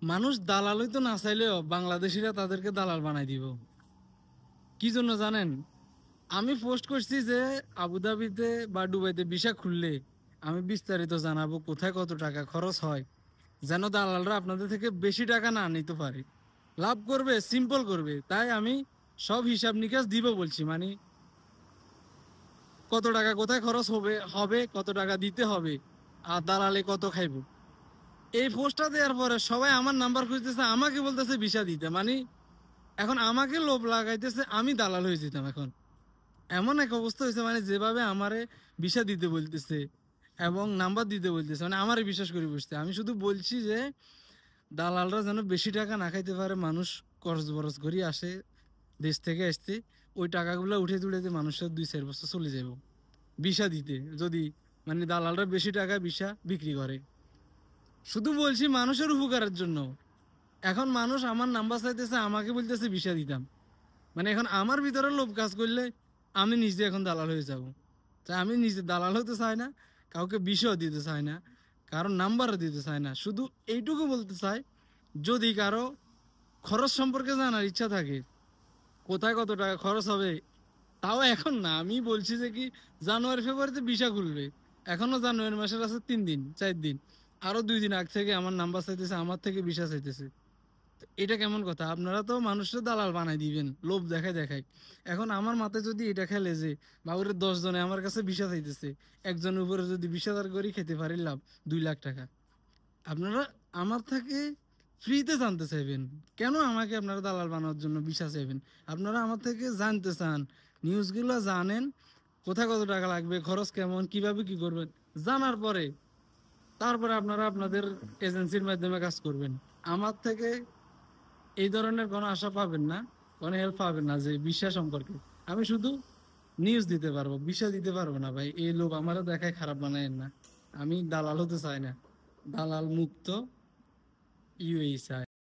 মানুষ দালালই তো না চাইলেও বাংলাদেশিরা তাদেরকে দালাল বানাই দিব। কি জন্য জানেন? আমি পোস্ট করছি যে আবুধাবিতে বা দুবাইতে ভিসা খুললে আমি বিস্তারিত জানাবো কোথায় কত টাকা খরচ হয়, যেন দালালরা আপনাদের থেকে বেশি টাকা না নিতে পারে, লাভ করবে, সিম্পল করবে। তাই আমি সব হিসাব নিকাশ দিব বলছি, মানে কত টাকা কোথায় খরচ হবে হবে কত টাকা দিতে হবে, আর দালালে কত খাইবো। এই পোস্টটা দেওয়ার পরে সবাই আমার নাম্বার খুঁজতেছে, আমাকে বলতেছে ভিসা দিতে, মানে এখন আমাকে লোভ লাগাইতেছে আমি দালাল হয়ে যেতাম এখন। এমন এক অবস্থা হয়েছে, মানে যেভাবে আমারে ভিসা দিতে বলতেছে এবং নাম্বার দিতে বলতেছে, মানে আমারে বিশ্বাস করে বসতে। আমি শুধু বলছি যে দালালরা যেন বেশি টাকা না খাইতে পারে, মানুষ খরচ বরচ করি আসে দেশ থেকে আসতে, ওই টাকাগুলো উঠে তুলে দিয়ে মানুষের 2-4 বছর চলে যাব ভিসা দিতে, যদি মানে দালালরা বেশি টাকায় ভিসা বিক্রি করে। শুধু বলছি মানুষের উপকারের জন্য। এখন মানুষ আমার নাম্বার চাইতেছে, আমাকে বলতেছে ভিসা দিতাম, মানে এখন আমার ভিতরে লোভ কাজ করলে আমি নিজে এখন দালাল হয়ে যাব। তাই আমি নিজে দালাল হতে চাই না, কাউকে বিষয় দিতে চাই না, কারো নাম্বারও দিতে চাই না। শুধু এইটুকু বলতে চাই, যদি কারো খরচ সম্পর্কে জানার ইচ্ছা থাকে, কোথায় কত টাকা খরচ হবে, তাও এখন না, আমি বলছি যে কি জানুয়ারি ফেব্রুয়ারিতে ভিসা খুলবে, এখনো জানুয়ারি মাসের আছে 3 দিন 4 দিন, আরো 2 দিন আগ থেকে আমার নাম্বার চাইতেছে, আমার থেকে ভিসা চাইতেছে। এটা কেমন কথা? আপনারা তো মানুষের দালাল বানাই দিবেন লোভ দেখায় দেখায়। এখন আমার মাথায় যদি এটা খেলে যে বাবুরের 10 জনে আমার কাছে ভিসা চাইতেছে, একজনের উপরে যদি 20,000 করে খেতে পারি, লাভ 2 লাখ টাকা। আপনারা আমার থেকে ফ্রিতে জানতে চাইবেন, কেন আমাকে আপনারা দালাল বানানোর জন্য ভিসা চাইবেন? আপনারা আমার থেকে জানতে চান, নিউজগুলো জানেন, কোথায় কত টাকা লাগবে, খরচ কেমন, কিভাবে কি করবেন, জানার পরে তারপরে আপনারা আপনাদের এজেন্সির মাধ্যমে কাজ করবেন। আমার থেকে এই ধরনের কোনো আশা পাবেন না, কোনো হেল্প পাবেন না যে বিশ্বাস সম্পর্কে। আমি শুধু নিউজ দিতে পারবো, বিশ্বাস দিতে পারবো না ভাই। এই লোক আমারও দেখায় খারাপ বানায়েন না। আমি দালাল হতে চাই না, দালাল মুক্ত ইউএই চাই।